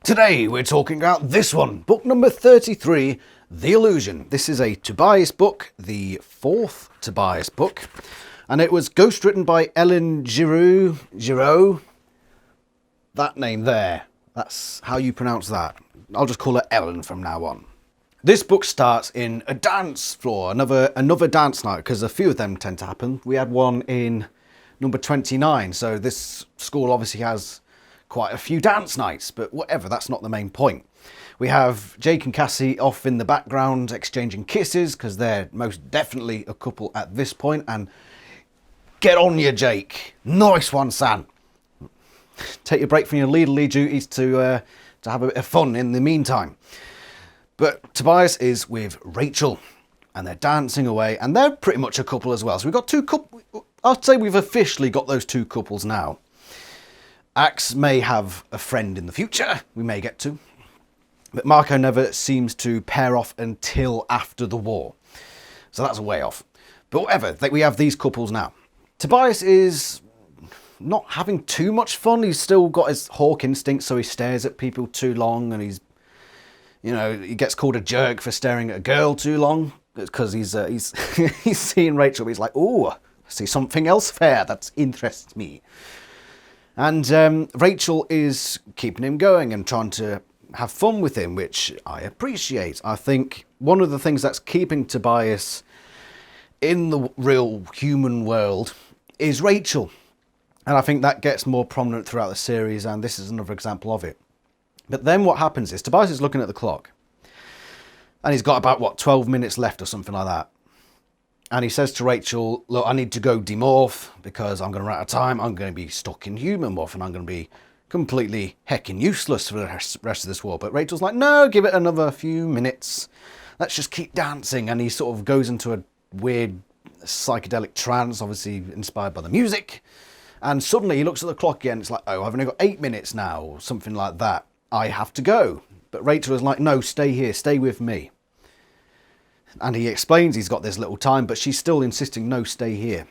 Today we're talking about this one, book number 33, The Illusion. This is a Tobias book, the fourth Tobias book, and it was ghostwritten by Ellen Giraud. That name there, that's how you pronounce that. I'll just call her Ellen from now on. This book starts in a dance floor, another dance night, because a few of them tend to happen. We had one in number 29, so this school obviously has quite a few dance nights, but whatever, that's not the main point. We have Jake and Cassie off in the background exchanging kisses, because they're most definitely a couple at this point, and get on you, Jake. Nice one, San. Take your break from your leaderly duties to have a bit of fun in the meantime. But Tobias is with Rachel, and they're dancing away, and they're pretty much a couple as well. So we've got two couples. I'd say we've officially got those two couples now. Axe may have a friend in the future, we may get to. But Marco never seems to pair off until after the war. So that's a way off. But whatever, we have these couples now. Tobias is not having too much fun. He's still got his hawk instinct, so he stares at people too long, and he's, you know, he gets called a jerk for staring at a girl too long. It's because he's he's seeing Rachel, but he's like, oh, I see something else there that interests me. And Rachel is keeping him going and trying to have fun with him, which I appreciate. I think one of the things that's keeping Tobias in the real human world is Rachel. And I think that gets more prominent throughout the series, and this is another example of it. But then what happens is Tobias is looking at the clock, and he's got about, 12 minutes left or something like that. And he says to Rachel, look, I need to go demorph because I'm going to run out of time. I'm going to be stuck in human morph and I'm going to be completely heckin' useless for the rest of this war. But Rachel's like, no, give it another few minutes. Let's just keep dancing. And he sort of goes into a weird psychedelic trance, obviously inspired by the music. And suddenly he looks at the clock again. It's like, oh, I've only got 8 minutes now or something like that. I have to go. But Rachel is like, no, stay here. Stay with me. And he explains he's got this little time, but she's still insisting, no, stay here.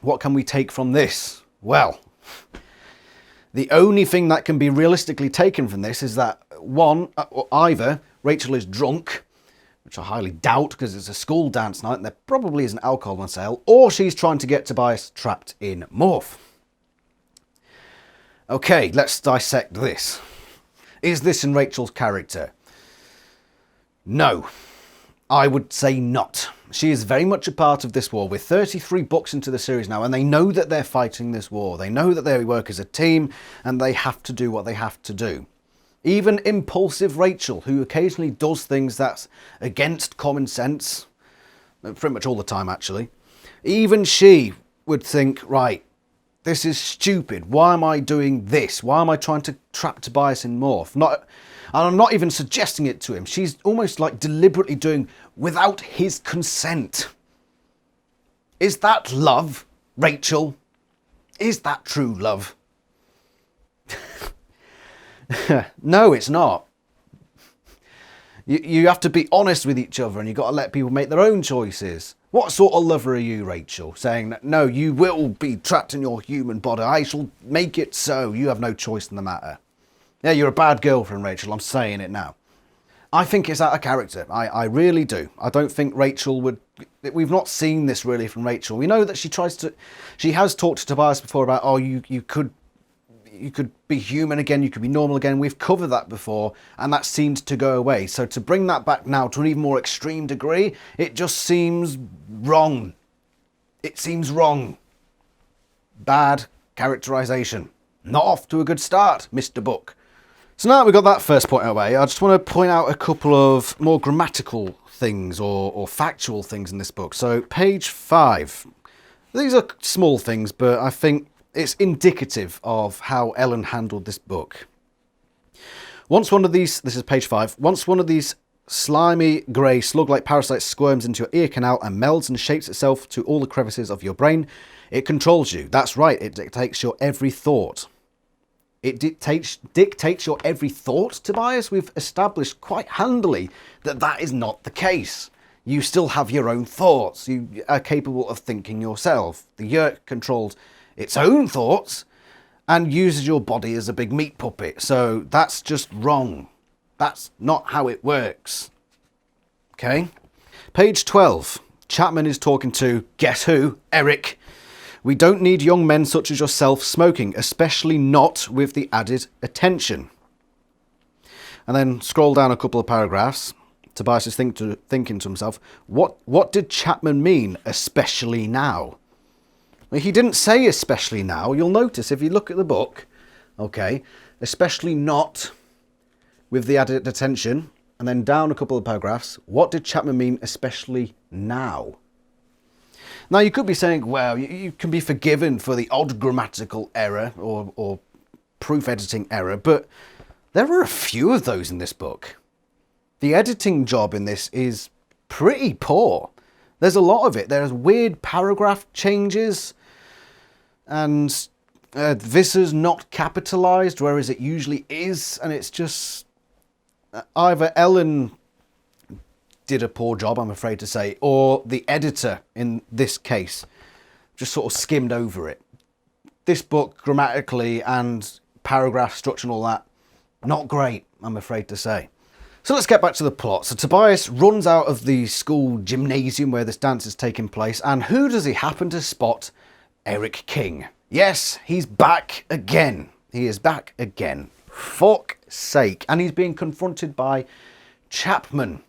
What can we take from this? Well, the only thing that can be realistically taken from this is that, either Rachel is drunk, which I highly doubt because it's a school dance night and there probably isn't alcohol on sale, or she's trying to get Tobias trapped in morph. Okay, let's dissect this. Is this in Rachel's character? No. I would say not. She is very much a part of this war. We're 33 books into the series now, and they know that they're fighting this war. They know that they work as a team, and they have to do what they have to do. Even impulsive Rachel, who occasionally does things that's against common sense, pretty much all the time actually, even she would think, right, this is stupid. Why am I doing this? Why am I trying to trap Tobias in morph? And I'm not even suggesting it to him. She's almost like deliberately doing without his consent. Is that love, Rachel? Is that true love? No, it's not. You have to be honest with each other, and you've got to let people make their own choices. What sort of lover are you, Rachel? Saying that, no, you will be trapped in your human body. I shall make it so. You have no choice in the matter. Yeah, you're a bad girlfriend, Rachel. I'm saying it now. I think it's out of character. I really do. I don't think Rachel would... We've not seen this really from Rachel. We know that she has talked to Tobias before about, oh, you could be human again, you could be normal again. We've covered that before, and that seemed to go away. So to bring that back now to an even more extreme degree, it just seems wrong. It seems wrong. Bad characterization. Not off to a good start, Mr. Book. So now that we've got that first point out of the way, I just want to point out a couple of more grammatical things or factual things in this book. So page 5. These are small things, but I think it's indicative of how Ellen handled this book. Once one of these, this is page 5, once one of these slimy grey slug-like parasites squirms into your ear canal and melds and shapes itself to all the crevices of your brain, it controls you. That's right, it dictates your every thought. It dictates your every thought, Tobias? We've established quite handily that that is not the case. You still have your own thoughts. You are capable of thinking yourself. The Yerk controls its own thoughts, and uses your body as a big meat puppet. So that's just wrong. That's not how it works. Okay? Page 12. Chapman is talking to, guess who? Eric. We don't need young men such as yourself smoking, especially not with the added attention. And then scroll down a couple of paragraphs. Tobias is thinking to himself, what did Chapman mean, especially now? Well, he didn't say especially now. You'll notice if you look at the book, okay, especially not with the added attention. And then down a couple of paragraphs, what did Chapman mean, especially now? Now, you could be saying, well, you can be forgiven for the odd grammatical error or proof editing error, but there are a few of those in this book. The editing job in this is pretty poor. There's a lot of it. There's weird paragraph changes, and Visser's not capitalized, whereas it usually is, and it's just either Ellen did a poor job, I'm afraid to say, or the editor in this case just sort of skimmed over it. This book, grammatically and paragraph structure and all that, not great, I'm afraid to say. So let's get back to the plot. So Tobias runs out of the school gymnasium where this dance is taking place, and who does he happen to spot? Eric King. Yes, he's back again. He is back again. Fuck's sake. And he's being confronted by Chapman.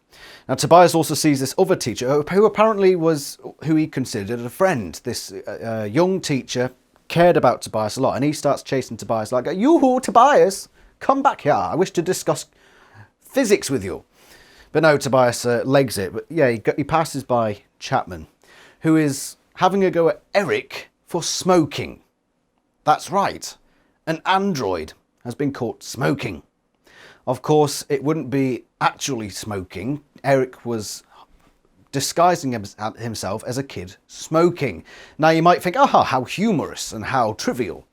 Now, Tobias also sees this other teacher who apparently was who he considered a friend. This young teacher cared about Tobias a lot, and he starts chasing Tobias like, "Yoo-hoo, Tobias, come back here. I wish to discuss physics with you." But no, Tobias legs it. But yeah, he passes by Chapman, who is having a go at Eric for smoking. That's right. An android has been caught smoking. Of course, it wouldn't be actually smoking. Eric was disguising himself as a kid smoking. Now you might think, oh, how humorous and how trivial.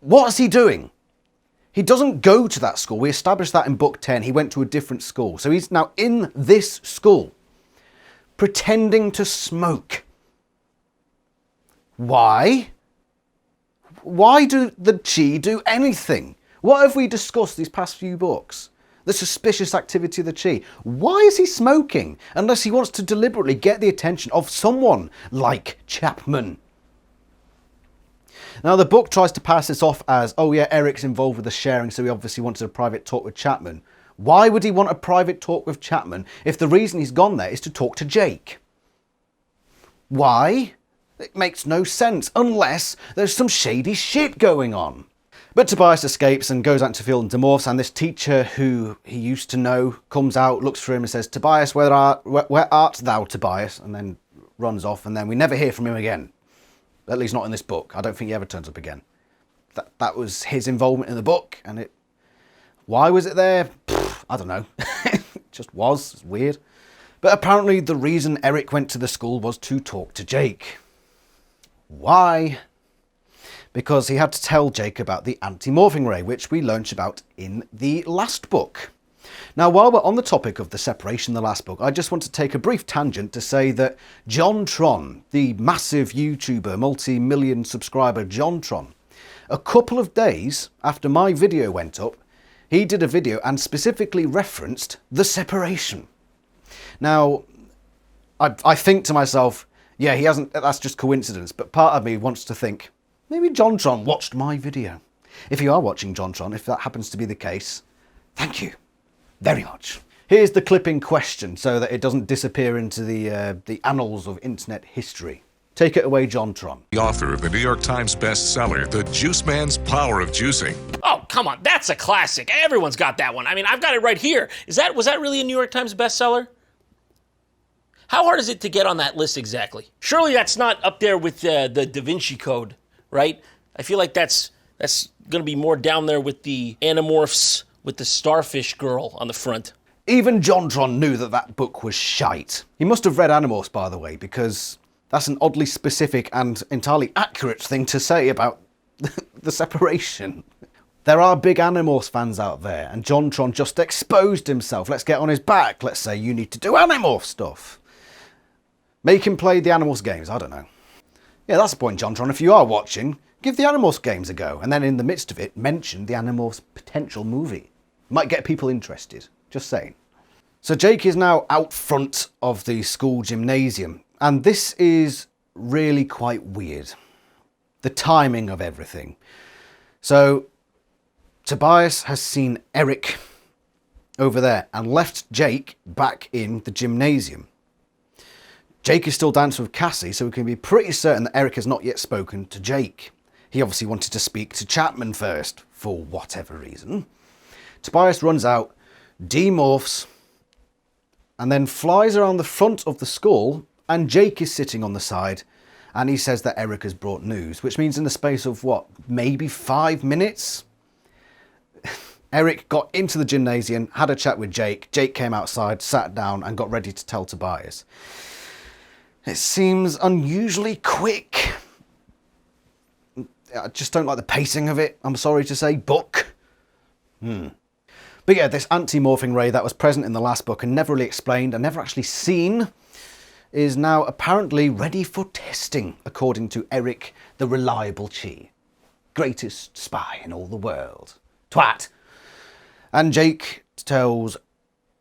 What is he doing? He doesn't go to that school. We established that in book 10. He went to a different school. So he's now in this school, pretending to smoke. Why? Why do the Chi do anything? What have we discussed these past few books? The suspicious activity of the Chi. Why is he smoking? Unless he wants to deliberately get the attention of someone like Chapman. Now, the book tries to pass this off as, oh yeah, Eric's involved with the sharing, so he obviously wanted a private talk with Chapman. Why would he want a private talk with Chapman if the reason he's gone there is to talk to Jake? Why? It makes no sense, unless there's some shady shit going on. But Tobias escapes and goes out to field Animorphs, and this teacher who he used to know comes out, looks for him and says, "Tobias, where art thou, Tobias?" And then runs off, and then we never hear from him again. At least not in this book. I don't think he ever turns up again. That was his involvement in the book, and it... Why was it there? I don't know. It just was. It's weird. But apparently the reason Eric went to the school was to talk to Jake. Why? Because he had to tell Jake about the anti-morphing ray, which we learned about in the last book. Now, while we're on the topic of the separation in the last book, I just want to take a brief tangent to say that JonTron, the massive YouTuber, multi-million subscriber JonTron, a couple of days after my video went up, he did a video and specifically referenced the separation. Now, I think to myself, yeah, he hasn't, that's just coincidence, but part of me wants to think, maybe JonTron watched my video. If you are watching JonTron, if that happens to be the case, thank you very much. Here's the clip in question so that it doesn't disappear into the annals of internet history. Take it away, JonTron. The author of the New York Times bestseller, The Juice Man's Power of Juicing. Oh, come on, that's a classic. Everyone's got that one. I mean, I've got it right here. Was that really a New York Times bestseller? How hard is it to get on that list exactly? Surely that's not up there with the Da Vinci Code, right? I feel like that's going to be more down there with the Animorphs with the starfish girl on the front. Even JonTron knew that book was shite. He must have read Animorphs, by the way, because that's an oddly specific and entirely accurate thing to say about the separation. There are big Animorphs fans out there, and JonTron just exposed himself. Let's get on his back. Let's say you need to do Animorph stuff. Make him play the Animorphs games, I don't know. Yeah, that's the point, JonTron. If you are watching, give the Animorphs games a go. And then in the midst of it, mention the Animorphs potential movie. Might get people interested. Just saying. So Jake is now out front of the school gymnasium. And this is really quite weird. The timing of everything. So Tobias has seen Eric over there and left Jake back in the gymnasium. Jake is still dancing with Cassie, so we can be pretty certain that Eric has not yet spoken to Jake. He obviously wanted to speak to Chapman first, for whatever reason. Tobias runs out, demorphs, and then flies around the front of the school, and Jake is sitting on the side, and he says that Eric has brought news, which means in the space of, what, maybe 5 minutes? Eric got into the gymnasium, had a chat with Jake. Jake came outside, sat down, and got ready to tell Tobias. It seems unusually quick. I just don't like the pacing of it, I'm sorry to say. Book. But yeah, this anti-morphing ray that was present in the last book and never really explained and never actually seen is now apparently ready for testing, according to Eric, the reliable Chi. Greatest spy in all the world. Twat. And Jake tells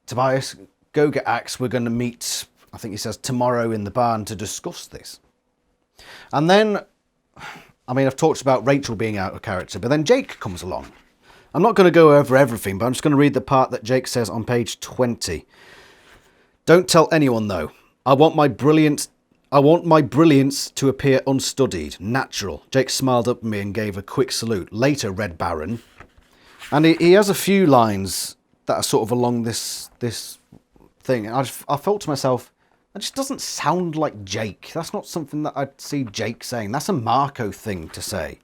Tobias, go get Axe, we're going to meet, I think he says, tomorrow in the barn to discuss this. And then, I mean, I've talked about Rachel being out of character, but then Jake comes along. I'm not going to go over everything, but I'm just going to read the part that Jake says on page 20. Don't tell anyone, though. I want my brilliance to appear unstudied, natural. Jake smiled up at me and gave a quick salute. Later, Red Baron. And he has a few lines that are sort of along this thing. I felt to myself, that just doesn't sound like Jake. That's not something that I'd see Jake saying. That's a Marco thing to say.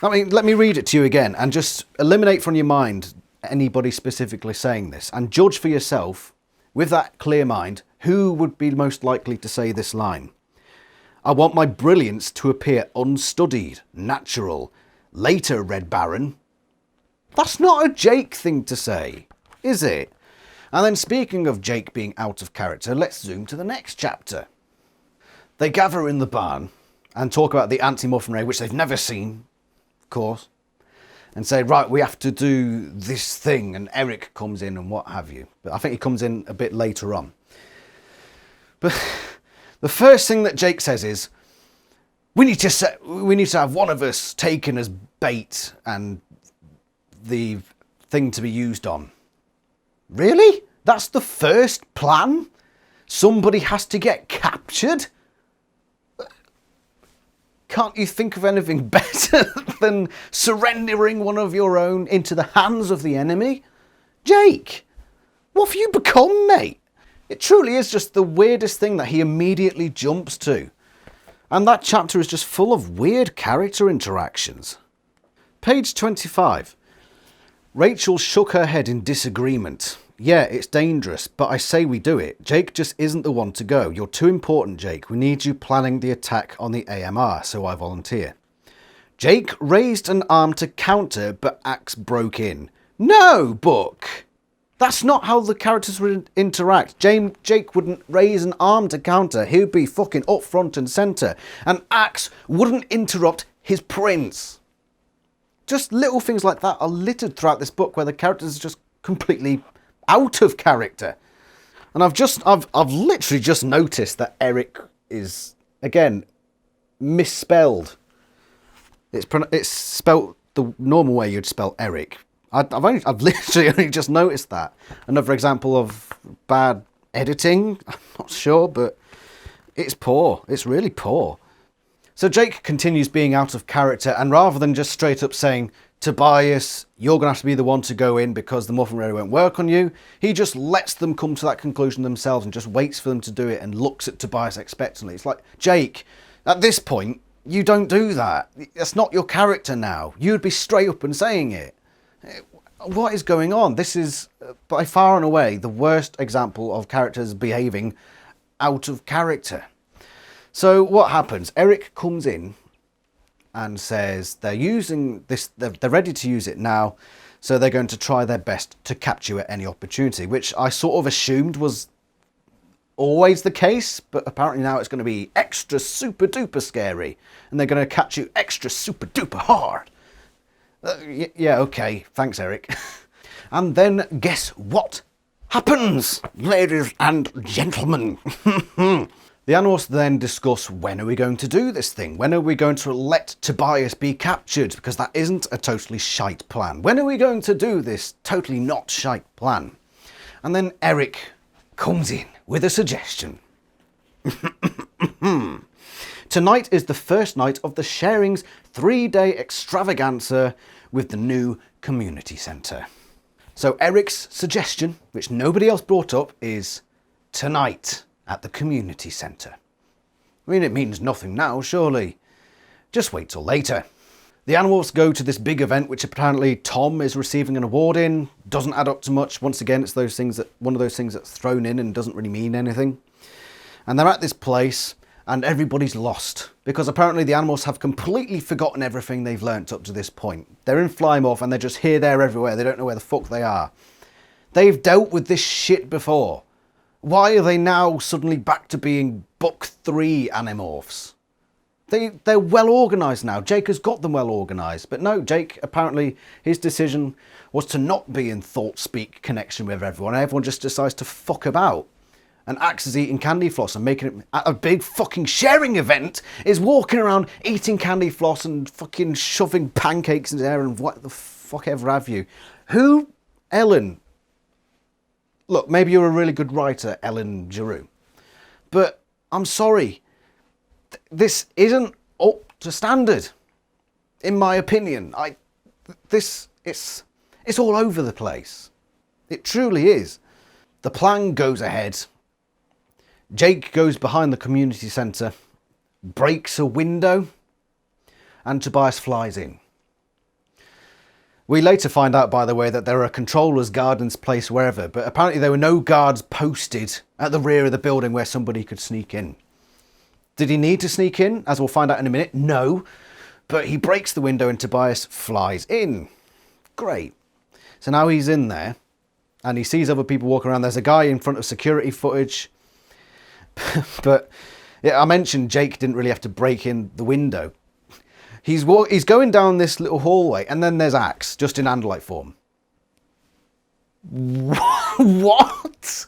I mean, let me read it to you again and just eliminate from your mind anybody specifically saying this and judge for yourself, with that clear mind, who would be most likely to say this line. I want my brilliance to appear unstudied, natural. Later, Red Baron. That's not a Jake thing to say, is it? And then speaking of Jake being out of character, let's zoom to the next chapter. They gather in the barn and talk about the anti-morphing ray, which they've never seen, of course, and say, right, we have to do this thing, and Eric comes in and what have you. But I think he comes in a bit later on. But the first thing that Jake says is, we need to have one of us taken as bait and the thing to be used on. Really? That's the first plan? Somebody has to get captured? Can't you think of anything better than surrendering one of your own into the hands of the enemy? Jake, what have you become, mate? It truly is just the weirdest thing that he immediately jumps to. And that chapter is just full of weird character interactions. Page 25. Rachel shook her head in disagreement. Yeah, it's dangerous, but I say we do it. Jake just isn't the one to go. You're too important, Jake. We need you planning the attack on the AMR, so I volunteer. Jake raised an arm to counter, but Axe broke in. No, Book! That's not how the characters would interact. Jake wouldn't raise an arm to counter. He would be fucking up front and centre. And Axe wouldn't interrupt his prince. Just little things like that are littered throughout this book where the characters are just completely out of character. And I've literally just noticed that Eric is, again, misspelled. It's spelled the normal way you'd spell Eric. I've literally only just noticed that. Another example of bad editing. I'm not sure, but it's poor. It's really poor. So Jake continues being out of character, and rather than just straight up saying, Tobias, you're going to have to be the one to go in because the Morphing Ray won't work on you, he just lets them come to that conclusion themselves and just waits for them to do it and looks at Tobias expectantly. It's like, Jake, at this point, you don't do that. That's not your character now. You'd be straight up and saying it. What is going on? This is by far and away the worst example of characters behaving out of character. So what happens? Eric comes in and says they're using this, they're ready to use it now, so they're going to try their best to capture you at any opportunity, which I sort of assumed was always the case, but apparently now it's going to be extra super duper scary, and they're going to catch you extra super duper hard. Yeah, okay, thanks, Eric. And then guess what happens, ladies and gentlemen? The Animorphs then discuss, when are we going to do this thing? When are we going to let Tobias be captured? Because that isn't a totally shite plan. When are we going to do this totally not shite plan? And then Eric comes in with a suggestion. Tonight is the first night of the Sharing's 3-day extravaganza with the new community centre. So Eric's suggestion, which nobody else brought up, is tonight at the community centre. I mean, it means nothing now, surely. Just wait till later. The Animorphs go to this big event, which apparently Tom is receiving an award in. Doesn't add up to much. Once again, it's one of those things that's thrown in and doesn't really mean anything. And they're at this place, and everybody's lost, because apparently the Animorphs have completely forgotten everything they've learnt up to this point. They're in Flymorph, and they're just here, there, everywhere. They don't know where the fuck they are. They've dealt with this shit before. Why are they now suddenly back to being Book 3 Animorphs? They're well organised now. Jake has got them well organised. But no, Jake, apparently his decision was to not be in thought-speak connection with everyone. Everyone just decides to fuck about. And Axe is eating candy floss and making it at a big fucking sharing event, is walking around eating candy floss and fucking shoving pancakes in the air and what the fuck ever have you. Who? Ellen. Look, maybe you're a really good writer, Ellen Giroux. But I'm sorry. This isn't up to standard, in my opinion. It's all over the place. It truly is. The plan goes ahead. Jake goes behind the community centre, breaks a window, and Tobias flies in. We later find out, by the way, that there are controllers, guards placed wherever, but apparently there were no guards posted at the rear of the building where somebody could sneak in. Did he need to sneak in? As we'll find out in a minute, no. But he breaks the window and Tobias flies in. Great. So now he's in there and he sees other people walking around. There's a guy in front of security footage. But yeah, I mentioned Jake didn't really have to break in the window. He's going down this little hallway and then there's Axe, just in Andalite form. What?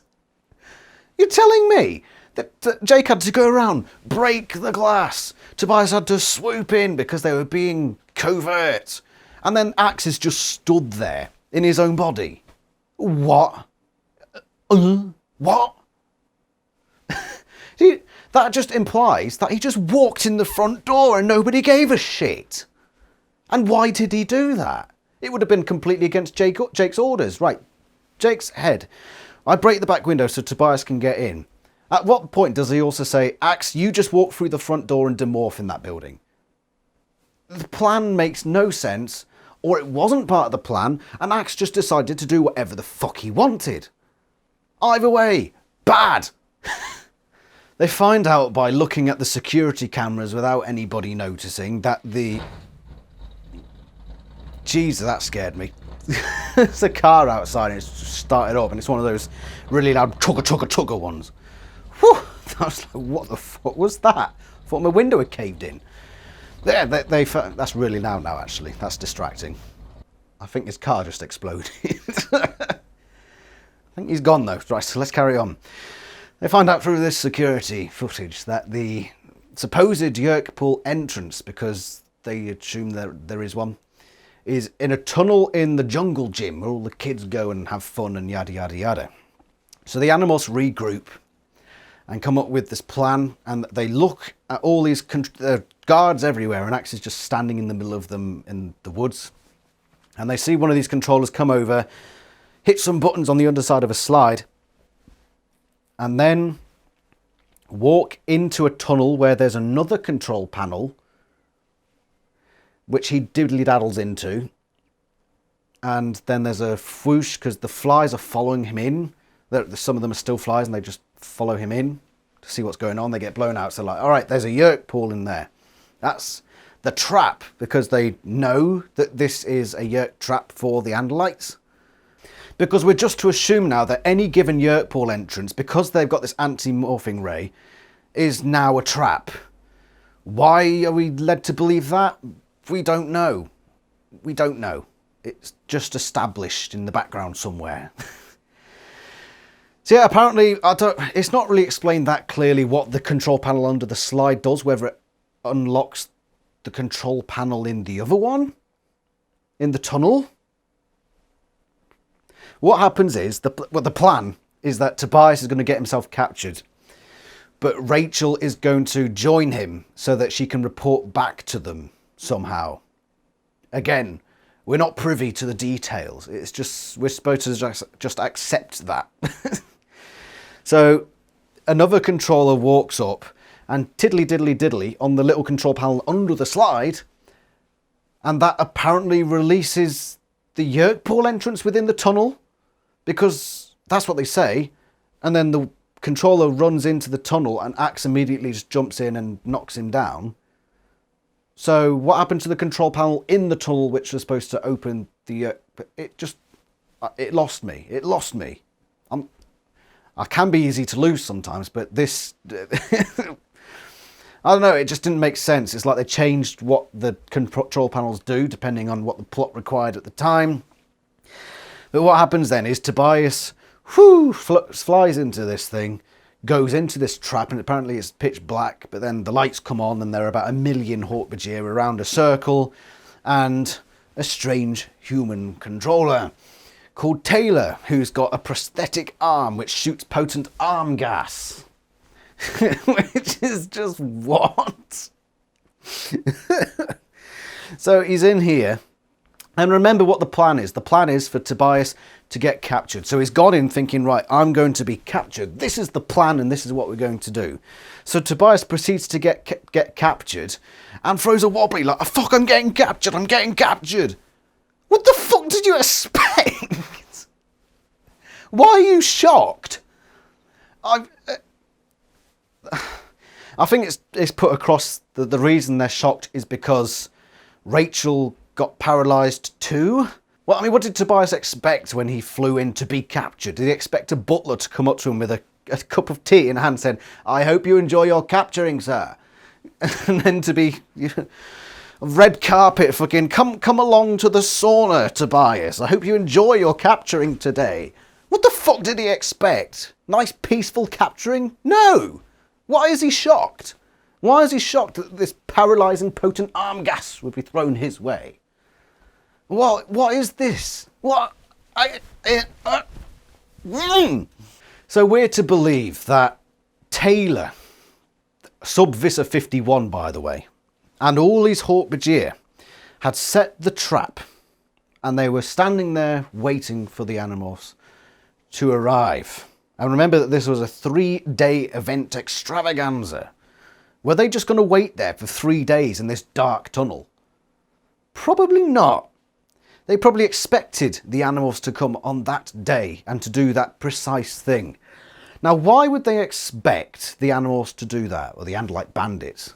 You're telling me that Jake had to go around, break the glass. Tobias had to swoop in because they were being covert. And then Axe is just stood there in his own body. What? What? That just implies that he just walked in the front door and nobody gave a shit. And why did he do that? It would have been completely against Jake's orders. Right, Jake's head. I break the back window so Tobias can get in. At what point does he also say, Axe, you just walk through the front door and demorph in that building? The plan makes no sense, or it wasn't part of the plan, and Axe just decided to do whatever the fuck he wanted. Either way, bad. They find out by looking at the security cameras without anybody noticing that the... Jesus, that scared me. There's a car outside and it's started up and it's one of those really loud chugga ones. Whew! I was like, what the fuck was that? I thought my window had caved in. Yeah, that's really loud now, actually. That's distracting. I think his car just exploded. I think he's gone, though. Right, so let's carry on. They find out through this security footage that the supposed Yerkpool entrance, because they assume there is one, is in a tunnel in the jungle gym where all the kids go and have fun and yada yada yada. So the Animorphs regroup and come up with this plan, and they look at all these guards everywhere, and Axe is just standing in the middle of them in the woods. And they see one of these controllers come over, hit some buttons on the underside of a slide, and then walk into a tunnel where there's another control panel, which he diddly-daddles into. And then there's a whoosh, because the flies are following him in. Some of them are still flies, and they just follow him in to see what's going on. They get blown out, so like, all right, there's a Yerkpool in there. That's the trap, because they know that this is a Yerk trap for the Andalites. Because we're just to assume now that any given Yerkpool entrance, because they've got this anti-morphing ray, is now a trap. Why are we led to believe that? We don't know. We don't know. It's just established in the background somewhere. So yeah, apparently, it's not really explained that clearly what the control panel under the slide does, whether it unlocks the control panel in the other one, in the tunnel. What happens is, the plan is that Tobias is going to get himself captured, but Rachel is going to join him so that she can report back to them somehow. Again, we're not privy to the details. It's just, we're supposed to just accept that. So another controller walks up and tiddly diddly diddly on the little control panel under the slide, and that apparently releases the Yerkpool entrance within the tunnel, because that's what they say. And then the controller runs into the tunnel and Axe immediately just jumps in and knocks him down. So what happened to the control panel in the tunnel, which was supposed to open the... it lost me. It lost me. I can be easy to lose sometimes, but this... I don't know, it just didn't make sense. It's like they changed what the control panels do, depending on what the plot required at the time. But what happens then is Tobias flies into this thing, goes into this trap, and apparently it's pitch black, but then the lights come on and there are about 1 million Hork-Bajir around a circle, and a strange human controller called Taylor, who's got a prosthetic arm which shoots potent arm gas. Which is just what? So he's in here. And remember what the plan is. The plan is for Tobias to get captured. So he's gone in thinking, right, I'm going to be captured. This is the plan and this is what we're going to do. So Tobias proceeds to get captured and throws a wobbly like, oh, fuck, I'm getting captured. I'm getting captured. What the fuck did you expect? Why are you shocked? I think it's put across the reason they're shocked is because Rachel got paralysed too. Well, I mean, what did Tobias expect when he flew in to be captured? Did he expect a butler to come up to him with a cup of tea in hand saying, I hope you enjoy your capturing, sir? And then to be... red carpet fucking, come along to the sauna, Tobias. I hope you enjoy your capturing today. What the fuck did he expect? Nice peaceful capturing? No! Why is he shocked? Why is he shocked that this paralysing potent arm gas would be thrown his way? What is this? So we're to believe that Taylor, Visser 51 by the way, and all his Hork-Bajir had set the trap, and they were standing there waiting for the Animorphs to arrive. And remember that this was a 3-day event extravaganza. Were they just going to wait there for 3 days in this dark tunnel? Probably not. They probably expected the Animorphs to come on that day and to do that precise thing. Now, why would they expect the Animorphs to do that, or the Andalite Bandits?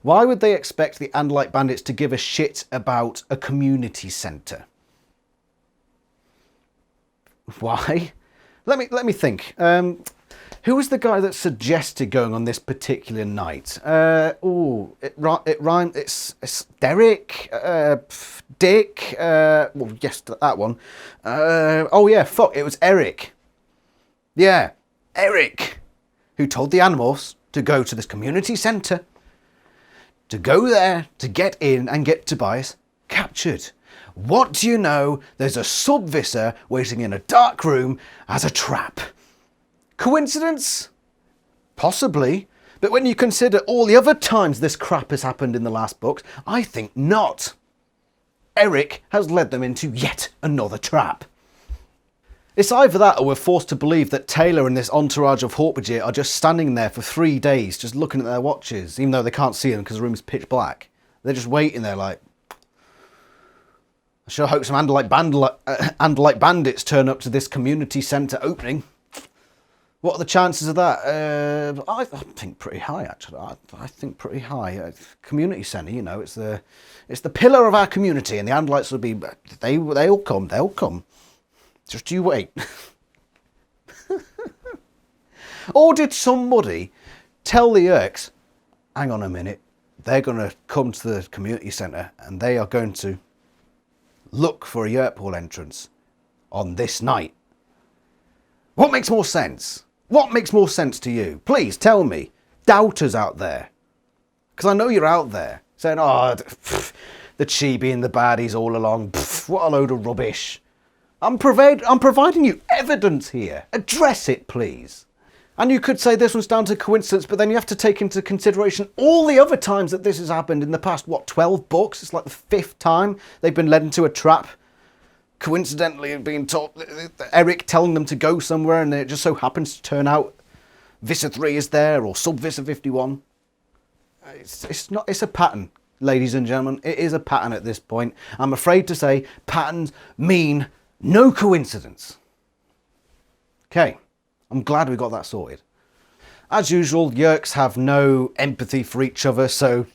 Why would they expect the Andalite Bandits to give a shit about a community centre? Why? Let me think. Who was the guy that suggested going on this particular night? It rhymed. It's Derek, Dick. Well, yes, that one. Oh yeah, fuck. It was Eric. Yeah, Eric, who told the Animorphs to go to this community centre, to go there to get in and get Tobias captured. What do you know? There's a sub-Visser waiting in a dark room as a trap. Coincidence? Possibly. But when you consider all the other times this crap has happened in the last books, I think not. Eric has led them into yet another trap. It's either that or we're forced to believe that Taylor and this entourage of Hork-Bajir are just standing there for 3 days just looking at their watches, even though they can't see them because the room is pitch black. They're just waiting there like, I sure hope some Andalite bandits turn up to this community centre opening. What are the chances of that? I think pretty high, actually. I think pretty high. Community centre, you know, it's the pillar of our community, and the Andalites will be. They'll come. Just you wait. Or did somebody tell the Yerks, hang on a minute, they're going to come to the community centre and they are going to look for a Yerk Hall entrance on this night? What makes more sense? What makes more sense to you? Please tell me. Doubters out there. Because I know you're out there saying, oh, the chibi and the baddies all along. What a load of rubbish. I'm providing you evidence here. Address it, please. And you could say this one's down to coincidence, but then you have to take into consideration all the other times that this has happened in the past, 12 books? It's like the 5th time they've been led into a trap. Coincidentally being told, Eric telling them to go somewhere, and it just so happens to turn out Visser 3 is there, or Visser 51. It's a pattern, ladies and gentlemen. It is a pattern at this point. I'm afraid to say patterns mean no coincidence. Okay. I'm glad we got that sorted. As usual, Yerks have no empathy for each other, so...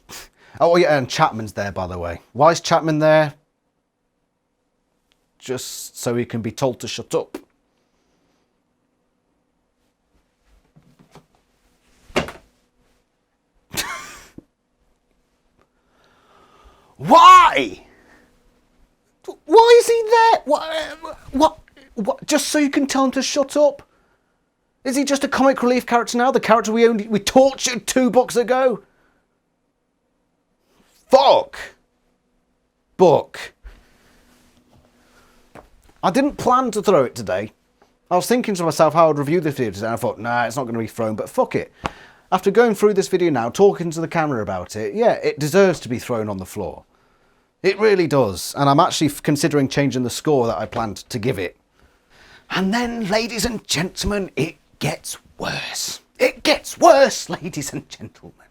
Oh yeah, and Chapman's there, by the way. Why is Chapman there? Just so he can be told to shut up. Why? Why is he there? What? Just so you can tell him to shut up? Is he just a comic relief character now? The character we tortured 2 books ago? Fuck. Book. I didn't plan to throw it today. I was thinking to myself how I'd review this video today, and I thought, nah, it's not going to be thrown, but fuck it. After going through this video now, talking to the camera about it, yeah, it deserves to be thrown on the floor. It really does, and I'm actually considering changing the score that I planned to give it. And then, ladies and gentlemen, it gets worse. It gets worse, ladies and gentlemen.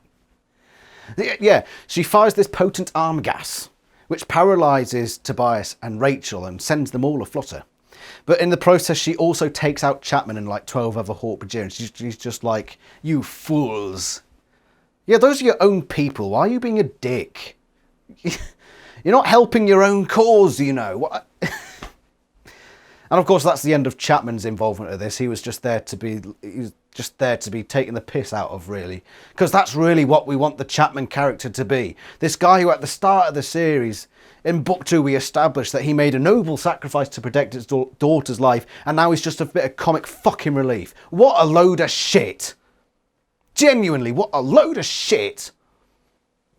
Yeah, she fires this potent arm gas, which paralyses Tobias and Rachel and sends them all aflutter. But in the process, she also takes out Chapman and like 12 other Hawk-Bajir, she's just like, you fools. Yeah, those are your own people. Why are you being a dick? You're not helping your own cause, you know. What? And of course, that's the end of Chapman's involvement of this. He was just there to be taking the piss out of, really. Because that's really what we want the Chapman character to be. This guy who at the start of the series, in book 2, we established that he made a noble sacrifice to protect his daughter's life, and now he's just a bit of comic fucking relief. What a load of shit. Genuinely, what a load of shit.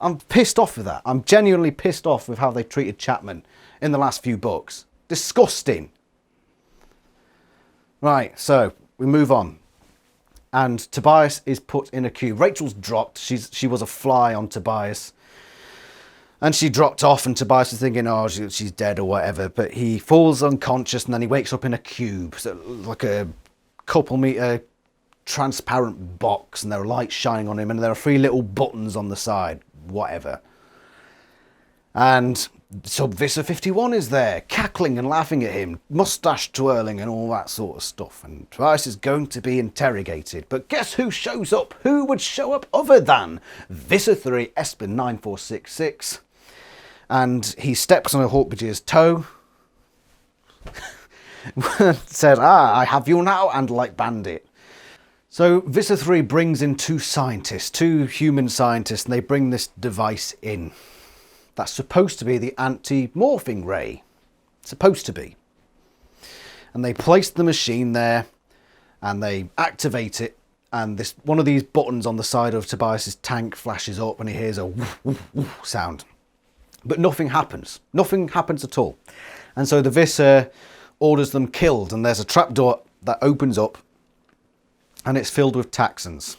I'm pissed off with that. I'm genuinely pissed off with how they treated Chapman in the last few books. Disgusting. Right, so we move on. And Tobias is put in a cube. Rachel's dropped. She was a fly on Tobias. And she dropped off, and Tobias is thinking, oh, she's dead or whatever. But he falls unconscious, and then he wakes up in a cube. So like a couple metre transparent box, and there are lights shining on him, and there are 3 little buttons on the side. Whatever. And so Visser 51 is there, cackling and laughing at him, moustache twirling and all that sort of stuff. And Tobias is going to be interrogated. But guess who shows up? Who would show up other than Visser 3, Espen 9466? And he steps on a Hawk-Bajir's toe. Said, I have you now, and like Bandit. So Visser 3 brings in 2 scientists, 2 human scientists, and they bring this device in. That's supposed to be the anti-morphing ray. Supposed to be. And they place the machine there, and they activate it, and one of these buttons on the side of Tobias's tank flashes up, and he hears a woof, woof, woof sound. But nothing happens. Nothing happens at all. And so the Visser orders them killed, and there's a trapdoor that opens up, and it's filled with Taxxons.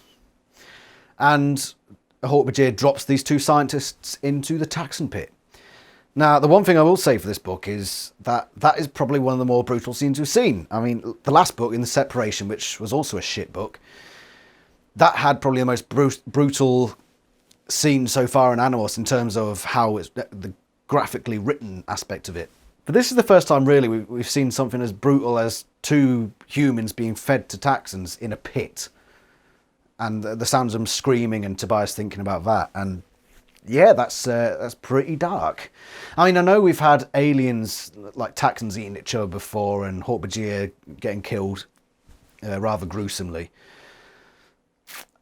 And Hawk-Bajir drops these 2 scientists into the Taxxon pit. Now, the one thing I will say for this book is that is probably one of the more brutal scenes we've seen. I mean, the last book, In the Separation, which was also a shit book, that had probably the most brutal scene so far in Animorphs in terms of how it's the graphically written aspect of it. But this is the first time, really, we've seen something as brutal as 2 humans being fed to Taxxons in a pit. And the sounds of them screaming and Tobias thinking about that. And Yeah, that's pretty dark. I mean, I know we've had aliens like Taxons eating each other before, and Hork-Bajir getting killed rather gruesomely.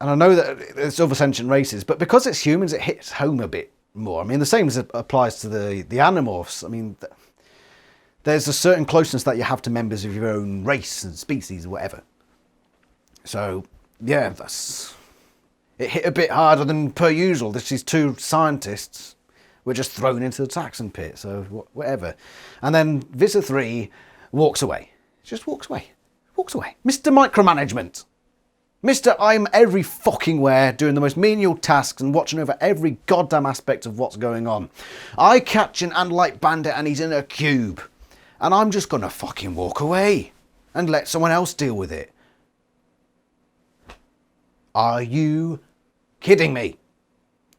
And I know that there's other sentient races, but because it's humans, it hits home a bit more. I mean, the same applies to the Animorphs. I mean, there's a certain closeness that you have to members of your own race and species or whatever. So, yeah, it hit a bit harder than per usual. These two scientists were just thrown into the Taxon pit, so whatever. And then Visser Three walks away. Just walks away. Walks away. Mr. Micromanagement. Mr. I'm every fucking where, doing the most menial tasks and watching over every goddamn aspect of what's going on. I catch an Andalite bandit and he's in a cube. And I'm just gonna fucking walk away and let someone else deal with it. Are you kidding me?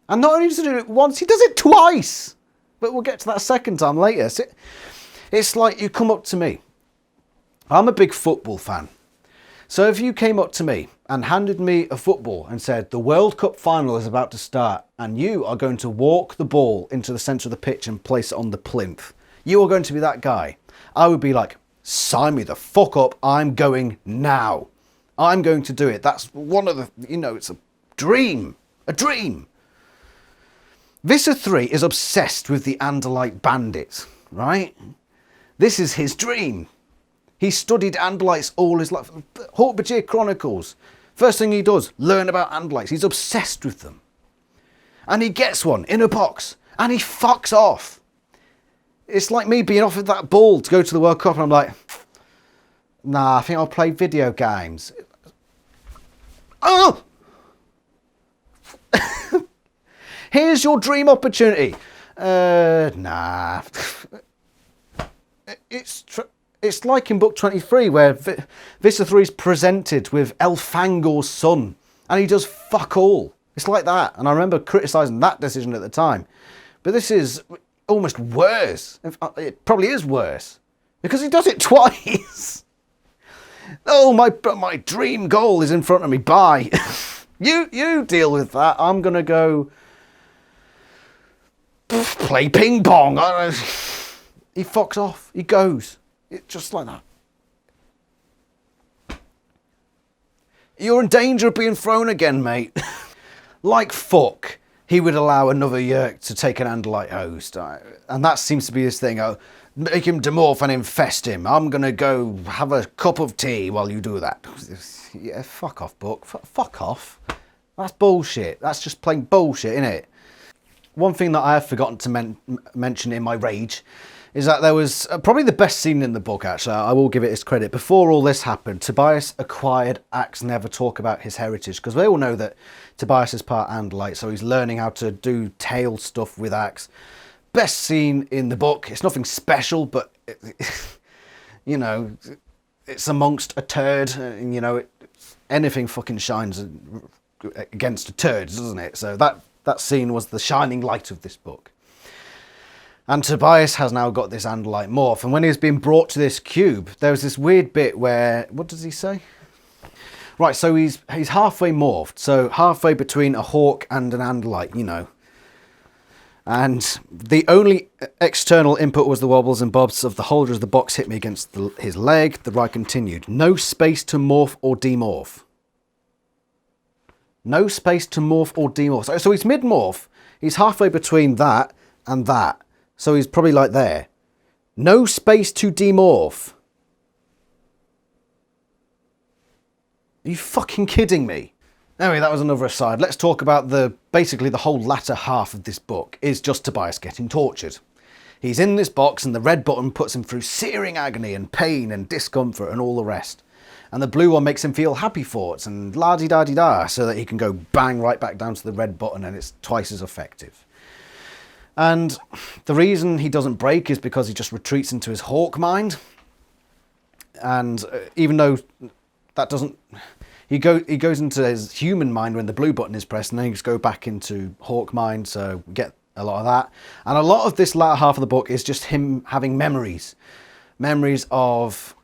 And not only does he do it once, he does it twice. But we'll get to that a second time later. It's like you come up to me. I'm a big football fan. So if you came up to me and handed me a football and said, the World Cup final is about to start and you are going to walk the ball into the centre of the pitch and place it on the plinth, you are going to be that guy. I would be like, sign me the fuck up. I'm going now. I'm going to do it. That's one of the, it's a dream. A dream. Visser Three is obsessed with the Andalite bandits, right? This is his dream. He studied Andalites all his life. Hork-Bajir Chronicles. First thing he does, learn about Andalites. He's obsessed with them. And he gets one in a box. And he fucks off. It's like me being offered that ball to go to the World Cup. And I'm like, nah, I think I'll play video games. Oh! Here's your dream opportunity. Nah. It's like in book 23 where Visser Three's presented with Elfangor's son and he does fuck all. It's like that. And I remember criticising that decision at the time. But this is almost worse. It probably is worse. Because he does it twice. Oh, my dream goal is in front of me. Bye. You deal with that. I'm going to go play ping pong. He fucks off. He goes. Just like that. You're in danger of being thrown again, mate. Like fuck, he would allow another Yerk to take an Andalite host. And that seems to be his thing. Oh, make him demorph and infest him. I'm going to go have a cup of tea while you do that. Yeah, fuck off, book. Fuck off. That's bullshit. That's just plain bullshit, innit? One thing that I have forgotten to mention in my rage is that there was probably the best scene in the book, actually. I will give it its credit. Before all this happened, Tobias acquired Axe Never Talk about his heritage, because we all know that Tobias is part Andalite, so he's learning how to do tail stuff with Axe. Best scene in the book. It's nothing special, but, it's amongst a turd, and, anything fucking shines against a turd, doesn't it? So that scene was the shining light of this book. And Tobias has now got this Andalite morph. And when he's been brought to this cube, there was this weird bit where... What does he say? Right, so he's halfway morphed. So halfway between a hawk and an Andalite, And the only external input was the wobbles and bobs of the holder as the box hit me against his leg. The ride continued. No space to morph or demorph. No space to morph or demorph. So he's mid-morph. He's halfway between that and that. So he's probably like there. No space to demorph. Are you fucking kidding me? Anyway, that was another aside. Let's talk about basically the whole latter half of this book is just Tobias getting tortured. He's in this box and the red button puts him through searing agony and pain and discomfort and all the rest. And the blue one makes him feel happy thoughts and la-di-da-di-da so that he can go bang right back down to the red button and it's twice as effective. And the reason he doesn't break is because he just retreats into his hawk mind. And even though that doesn't... He goes into his human mind when the blue button is pressed, and then he just go back into hawk mind, so we get a lot of that. And a lot of this latter half of the book is just him having memories. Memories of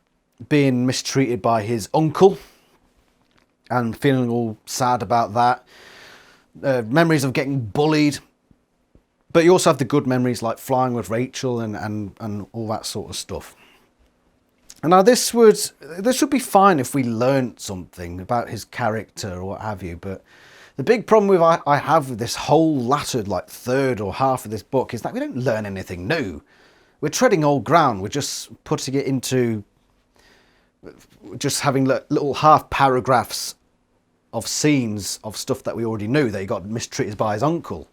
being mistreated by his uncle and feeling all sad about that. Memories of getting bullied But you also have the good memories like flying with Rachel and all that sort of stuff. And now this would be fine if we learnt something about his character or what have you, but the big problem I have with this whole latter like third or half of this book is that we don't learn anything new. We're treading old ground. We're just putting it into just having little half paragraphs of scenes of stuff that we already knew, that he got mistreated by his uncle.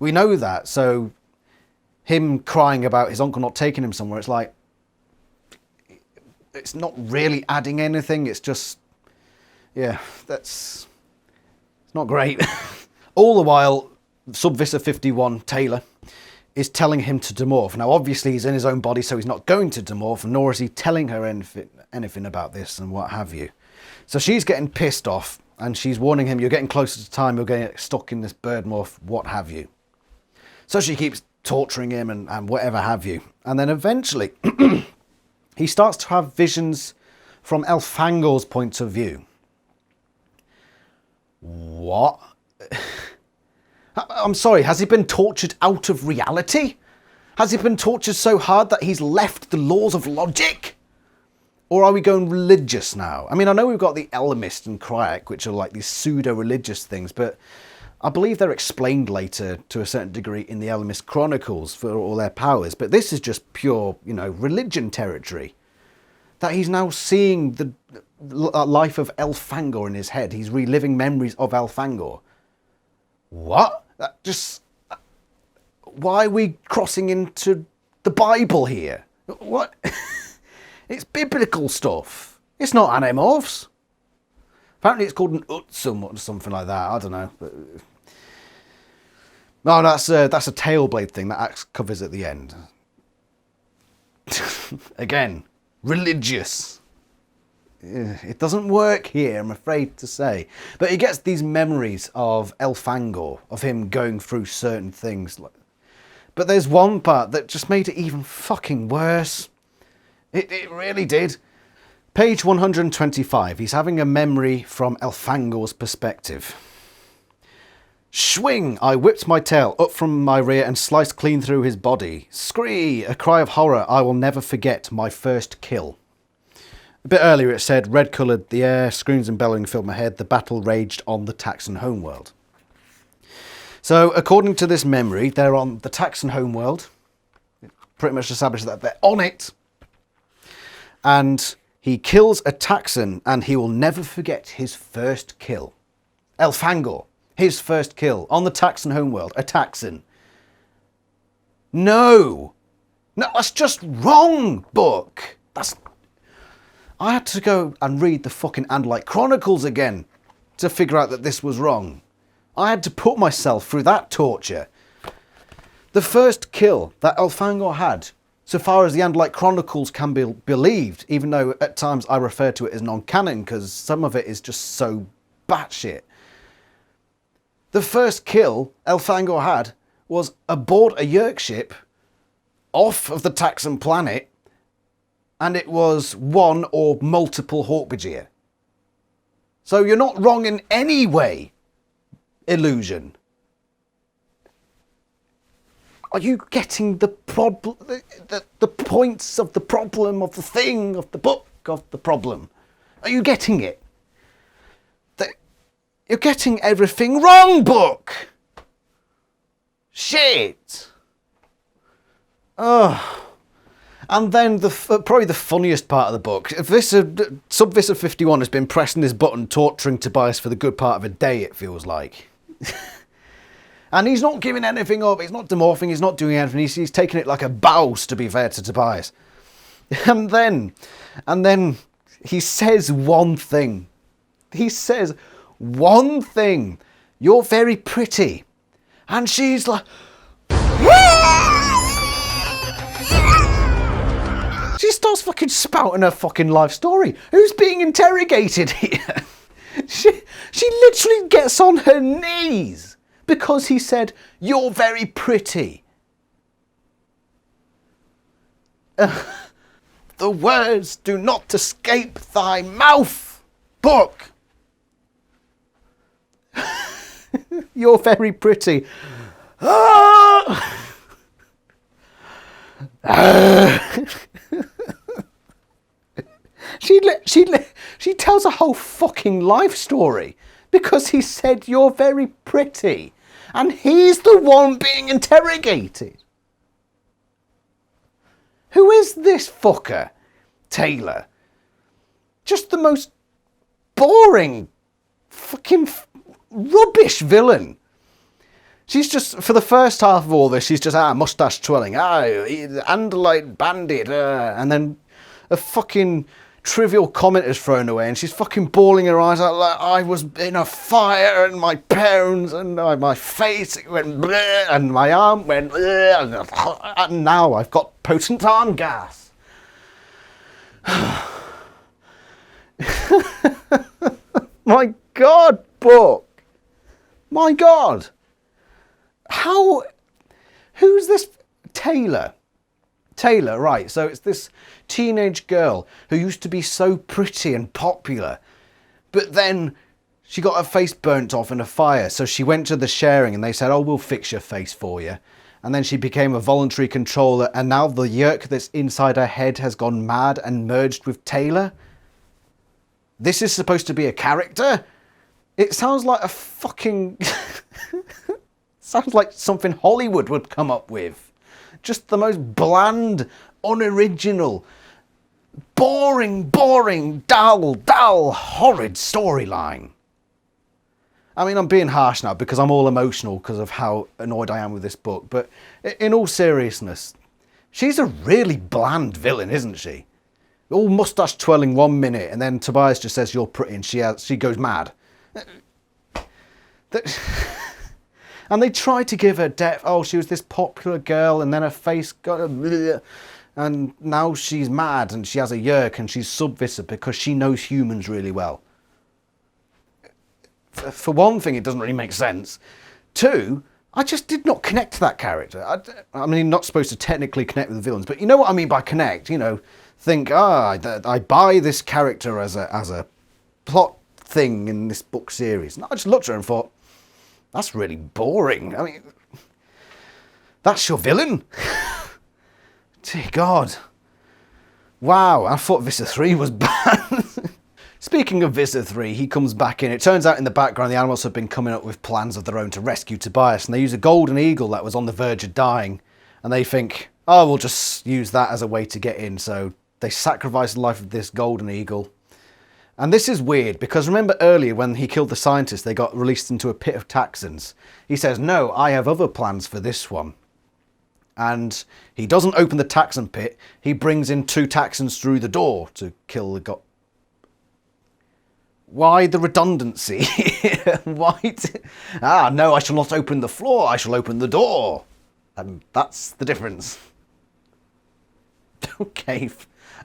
We know that, so him crying about his uncle not taking him somewhere, it's like, it's not really adding anything. It's just, yeah, it's not great. All the while, Visser 51, Taylor, is telling him to demorph. Now, obviously, he's in his own body, so he's not going to demorph, nor is he telling her anything about this and what have you. So she's getting pissed off, and she's warning him, you're getting closer to time, you're getting stuck in this bird morph, what have you. So she keeps torturing him and whatever have you. And then eventually, he starts to have visions from Elfangor's point of view. What? I'm sorry, has he been tortured out of reality? Has he been tortured so hard that he's left the laws of logic? Or are we going religious now? I mean, I know we've got the Ellimist and Crayak, which are like these pseudo-religious things, but I believe they're explained later to a certain degree in the Ellimist Chronicles for all their powers. But this is just pure, religion territory. That he's now seeing the life of Elfangor in his head. He's reliving memories of Elfangor. What? Why are we crossing into the Bible here? What? It's biblical stuff. It's not Animorphs. Apparently it's called an Utsum or something like that. I don't know. But no, that's a Tailblade thing that Axe covers at the end. Again, religious. It doesn't work here, I'm afraid to say. But he gets these memories of Elfangor, of him going through certain things. But there's one part that just made it even fucking worse. It really did. Page 125, he's having a memory from Elfangor's perspective. Swing! I whipped my tail up from my rear and sliced clean through his body. Scree! A cry of horror. I will never forget my first kill. A bit earlier it said, red coloured the air, screams and bellowing filled my head. The battle raged on the Taxon homeworld. So, according to this memory, they're on the Taxon homeworld. It pretty much establishes that they're on it. And he kills a Taxon, and he will never forget his first kill. Elfangor, his first kill on the Taxon homeworld, a Taxon. No, that's just wrong, book. I had to go and read the fucking Andalite Chronicles again to figure out that this was wrong. I had to put myself through that torture. The first kill that Elfangor had, so far as the Andalite Chronicles can be believed, even though at times I refer to it as non-canon because some of it is just so batshit. The first kill Elfangor had was aboard a Yerk ship off of the Taxon planet, and it was one or multiple Hawkbajir. So you're not wrong in any way, Illusion. Are you getting the problem, the points of the problem, of the thing, of the book, of the problem? Are you getting it? You're getting everything wrong, book! Shit! Oh. And then probably the funniest part of the book. Visser 51 has been pressing this button, torturing Tobias for the good part of a day, it feels like. And he's not giving anything up. He's not demorphing. He's not doing anything. He's taking it like a bouse, to be fair to Tobias. And then he says one thing. He says one thing. You're very pretty. And she's like... She starts fucking spouting her fucking life story. Who's being interrogated here? She literally gets on her knees because he said, you're very pretty. The words do not escape thy mouth, book. You're very pretty. Ah! She tells a whole fucking life story because he said you're very pretty, and he's the one being interrogated. Who is this fucker, Taylor? Just the most boring, fucking rubbish villain. She's just, for the first half of all this, she's just, mustache twirling, Andalite bandit, and then a fucking trivial comment is thrown away, and she's fucking bawling her eyes out like, I was in a fire, and my parents, and my face went bleh, and my arm went bleh, and now I've got potent arm gas. My God, book. My God. Who's this Taylor? Taylor, right, so it's this teenage girl who used to be so pretty and popular, but then she got her face burnt off in a fire, so she went to the sharing and they said, oh, we'll fix your face for you. And then she became a voluntary controller, and now the yerk that's inside her head has gone mad and merged with Taylor? This is supposed to be a character? It sounds like a fucking... sounds like something Hollywood would come up with. Just the most bland, unoriginal, boring, dull, horrid storyline. I mean, I'm being harsh now because I'm all emotional because of how annoyed I am with this book. But in all seriousness, she's a really bland villain, isn't she? All mustache twirling 1 minute, and then Tobias just says you're pretty, and she goes mad. And they tried to give her depth. Oh, she was this popular girl, and then her face got a bleh, and now she's mad, and she has a yerk, and she's sub-Visser because she knows humans really well. For one thing, it doesn't really make sense. Two, I just did not connect to that character. I mean, not supposed to technically connect with the villains, but you know what I mean by connect. You know, think, I buy this character as a plot thing in this book series. And I just looked at her and thought, that's really boring. I mean, that's your villain? Dear God. Wow, I thought Visser Three was bad. Speaking of Visser Three, he comes back in. It turns out in the background the Animorphs have been coming up with plans of their own to rescue Tobias, and they use a golden eagle that was on the verge of dying, and they think, oh, we'll just use that as a way to get in. So they sacrifice the life of this golden eagle. And this is weird, because remember earlier when he killed the scientist, they got released into a pit of Taxons. He says, no, I have other plans for this one. And he doesn't open the Taxon pit, he brings in 2 Taxons through the door to kill the god. Why the redundancy? Why? No, I shall not open the floor, I shall open the door. And that's the difference. Okay,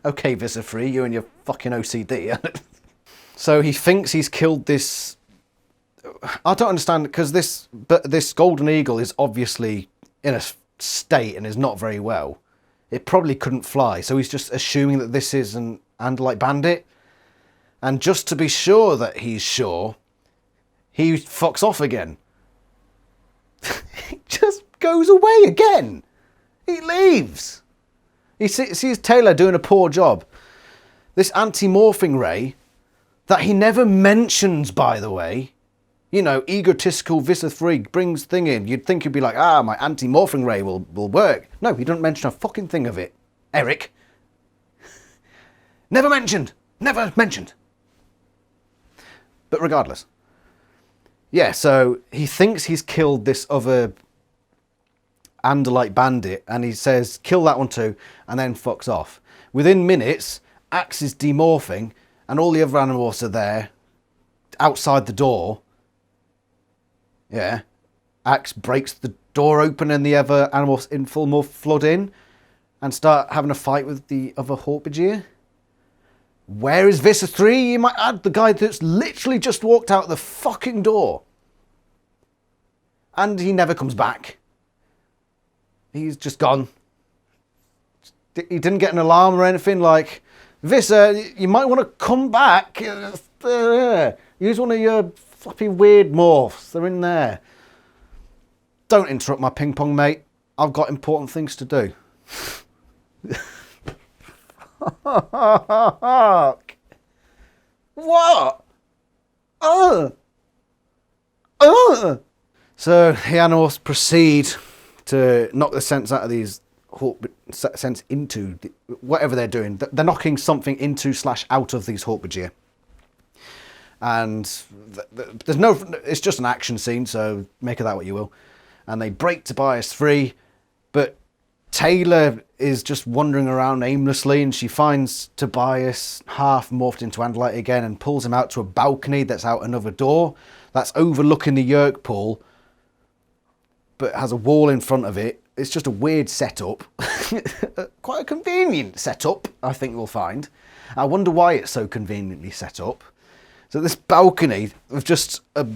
Visser Three, you and your fucking OCD. So he thinks he's killed this... I don't understand, because this golden eagle is obviously in a state and is not very well. It probably couldn't fly, so he's just assuming that this is an Andalite bandit. And just to be sure that he's sure, he fucks off again. He just goes away again. He leaves. He sees Taylor doing a poor job. This anti-morphing ray... that he never mentions, by the way. You know, egotistical Visser Three brings thing in. You'd think he'd be like, my anti-morphing ray will work. No, he doesn't mention a fucking thing of it. Eric. Never mentioned. Never mentioned. But regardless. Yeah, so he thinks he's killed this other Andalite bandit, and he says, kill that one too, and then fucks off. Within minutes, Axe is demorphing, and all the other Animorphs are there, outside the door. Yeah. Axe breaks the door open and the other Animorphs in full morph flood in and start having a fight with the other Horpigear. Where is Visser Three? You might add, the guy that's literally just walked out the fucking door. And he never comes back. He's just gone. He didn't get an alarm or anything like... Visser, you might want to come back. Use one of your floppy weird morphs. They're in there. Don't interrupt my ping pong, mate. I've got important things to do. What? So the Animorphs proceed to knock the sense out of these sense into whatever they're doing. They're knocking something into / out of these Hork-Bajir. And there's no, it's just an action scene, so make of that what you will. And they break Tobias free, but Taylor is just wandering around aimlessly, and she finds Tobias half morphed into Andalite again and pulls him out to a balcony that's out another door that's overlooking the Yerk pool, but has a wall in front of it. It's just a weird setup. Quite a convenient setup, I think we'll find. I wonder why it's so conveniently set up. So this balcony with just a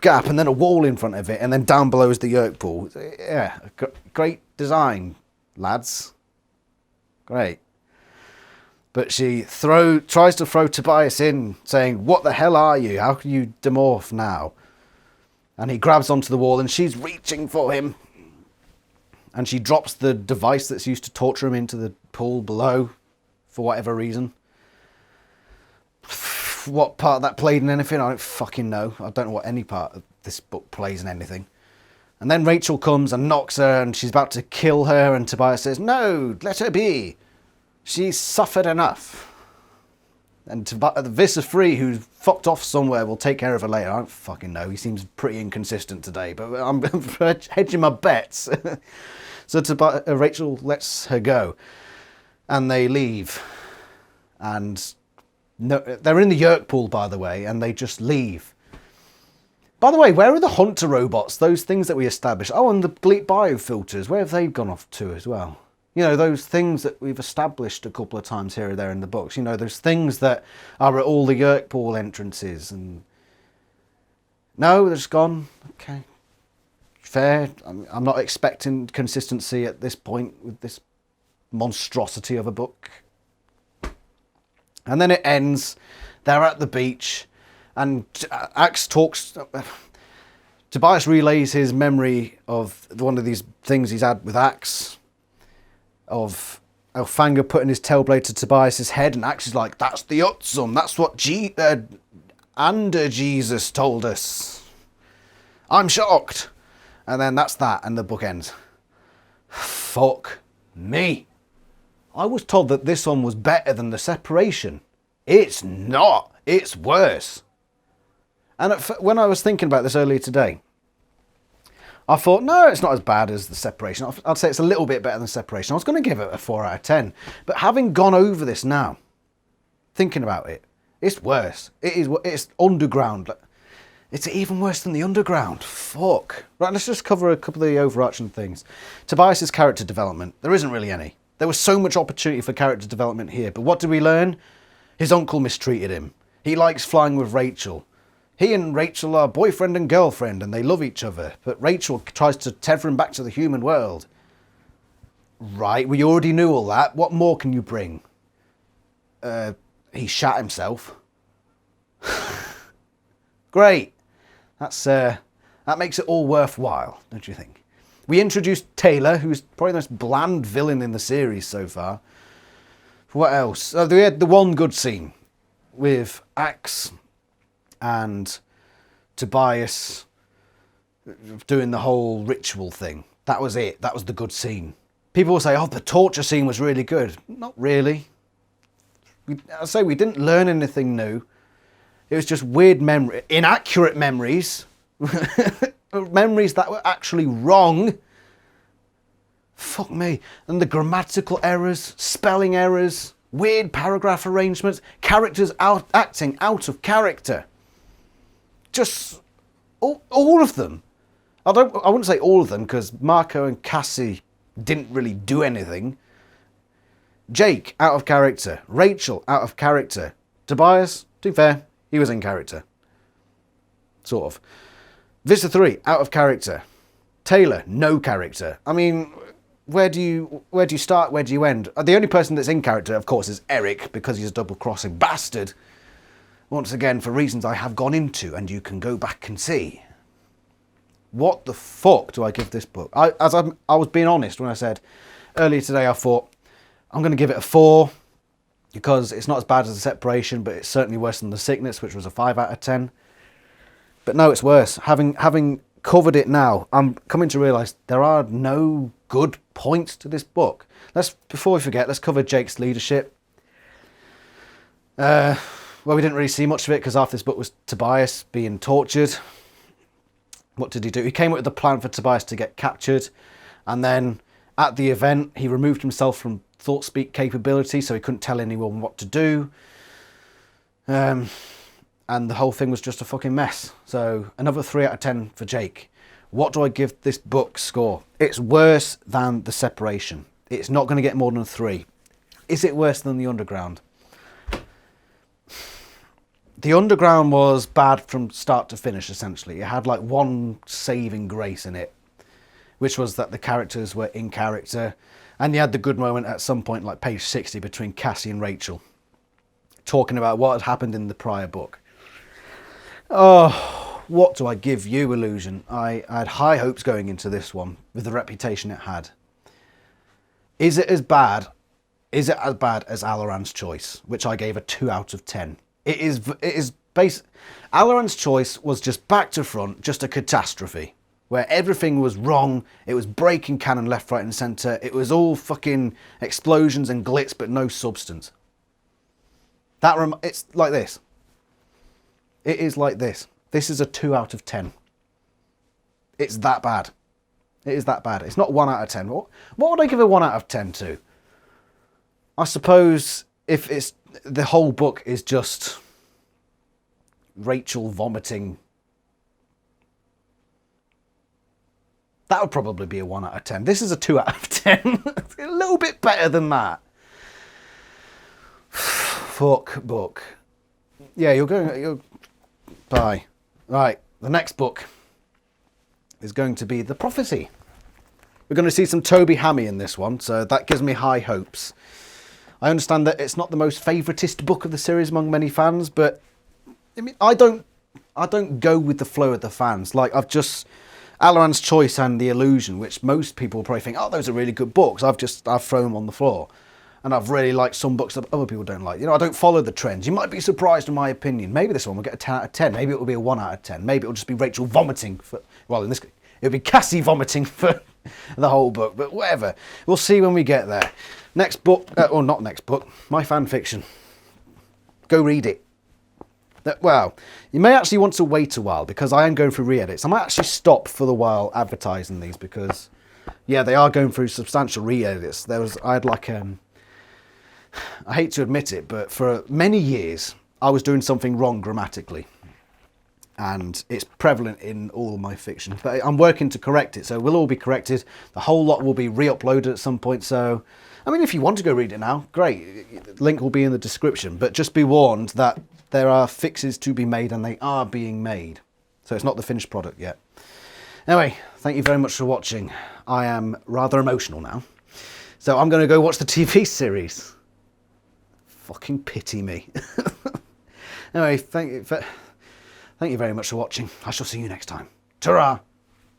gap and then a wall in front of it, and then down below is the Yerk pool. Yeah, great design, lads. Great. But she tries to throw Tobias in, saying, "What the hell are you? How can you demorph now?" And he grabs onto the wall, and she's reaching for him. And she drops the device that's used to torture him into the pool below, for whatever reason. What part of that played in anything, I don't fucking know. I don't know what any part of this book plays in anything. And then Rachel comes and knocks her, and she's about to kill her, and Tobias says, "No, let her be. She's suffered enough." And Visser Three, who's fucked off somewhere, will take care of her later. I don't fucking know. He seems pretty inconsistent today, but I'm hedging my bets. So Rachel lets her go, and they leave. And no, they're in the Yerk pool, by the way, and they just leave. By the way, where are the Hunter robots? Those things that we established. Oh, and the Gleep biofilters. Where have they gone off to as well? You know, those things that we've established a couple of times here or there in the books. You know, those things that are at all the Yerk pool entrances. And no, they're just gone. Okay. Fair. I'm not expecting consistency at this point with this monstrosity of a book. And then it ends. They're at the beach. And Axe talks... Tobias relays his memory of one of these things he's had with Axe. Of Elfanga putting his tailblade to Tobias's head, and Axe is like, "That's the Utsum. That's what Under Jesus told us. I'm shocked." And then that's that, and the book ends. Fuck me. I was told that this one was better than The Separation. It's not. It's worse. And when I was thinking about this earlier today, I thought, no, it's not as bad as The Separation. I'd say it's a little bit better than Separation. I was going to give it a 4 out of 10. But having gone over this now, thinking about it, it's worse. It's underground. It's even worse than the Underground. Fuck. Right, let's just cover a couple of the overarching things. Tobias's character development. There isn't really any. There was so much opportunity for character development here. But what did we learn? His uncle mistreated him. He likes flying with Rachel. He and Rachel are boyfriend and girlfriend, and they love each other. But Rachel tries to tether him back to the human world. Right, we already knew all that. What more can you bring? He shat himself. Great. That makes it all worthwhile, don't you think? We introduced Taylor, who's probably the most bland villain in the series so far. What else? We had the one good scene with Axe and Tobias doing the whole ritual thing. That was it. That was the good scene. People will say, "Oh, the torture scene was really good." Not really. I say we didn't learn anything new. It was just weird inaccurate memories. Memories that were actually wrong. Fuck me. And the grammatical errors, spelling errors, weird paragraph arrangements, characters acting out of character. Just all of them. I wouldn't say all of them, because Marco and Cassie didn't really do anything. Jake, out of character. Rachel, out of character. Tobias, to be fair, he was in character. Sort of. Visser Three, out of character. Taylor, no character. I mean, where do you start, where do you end? The only person that's in character, of course, is Eric, because he's a double-crossing bastard. Once again, for reasons I have gone into, and you can go back and see. What the fuck do I give this book? I was being honest when I said earlier today, I thought I'm going to give it a 4 because it's not as bad as The Separation, but it's certainly worse than The Sickness, which was a 5 out of 10. But no, it's worse. Having covered it now, I'm coming to realise there are no good points to this book. Before we forget, let's cover Jake's leadership. Well, we didn't really see much of it because half this book was Tobias being tortured. What did he do? He came up with a plan for Tobias to get captured, and then at the event he removed himself from thought speak capability so he couldn't tell anyone what to do, and the whole thing was just a fucking mess. So another 3 out of 10 for Jake. What do I give this book score? It's worse than The Separation. It's not going to get more than a 3. Is it worse than The Underground? The Underground was bad from start to finish, essentially. It had like one saving grace in it, which was that the characters were in character, and you had the good moment at some point, like page 60, between Cassie and Rachel, talking about what had happened in the prior book. Oh, what do I give you, Illusion? I had high hopes going into this one with the reputation it had. Is it as bad as Alaran's Choice, which I gave a 2 out of 10? It is Alaran's Choice was just back to front, just a catastrophe, where everything was wrong. It was breaking canon left, right and centre. It was all fucking explosions and glitz, but no substance. It's like this. It is like this. This is a 2 out of 10. It's that bad. It is that bad. It's not 1 out of 10. What would I give a 1 out of 10 to? I suppose if it's the whole book is just Rachel vomiting, that would probably be a 1 out of 10. This is a 2 out of 10. It's a little bit better than that. Fuck book. Yeah, you're bye. Right, the next book is going to be The Prophecy. We're going to see some Toby Hammy in this one, so that gives me high hopes. I understand that it's not the most favoritist book of the series among many fans, but I mean, I don't go with the flow of the fans. Like, Alaran's Choice and The Illusion, which most people will probably think, oh, those are really good books. I've thrown them on the floor. And I've really liked some books that other people don't like. You know, I don't follow the trends. You might be surprised in my opinion. Maybe this one will get a 10 out of 10. Maybe it will be a 1 out of 10. Maybe it will just be Rachel vomiting in this case, it'll be Cassie vomiting for the whole book. But whatever. We'll see when we get there. Next book, or not next book, my fan fiction. Go read it. Well, you may actually want to wait a while because I am going through re-edits. I might actually stop for the while advertising these because, yeah, they are going through substantial re-edits. I hate to admit it, but for many years I was doing something wrong grammatically. And it's prevalent in all my fiction. But I'm working to correct it, so we'll all be corrected. The whole lot will be re-uploaded at some point, so I mean, if you want to go read it now, great. The link will be in the description. But just be warned that there are fixes to be made and they are being made. So it's not the finished product yet. Anyway, thank you very much for watching. I am rather emotional now. So I'm going to go watch the TV series. Fucking pity me. Anyway, thank you very much for watching. I shall see you next time. Ta-ra!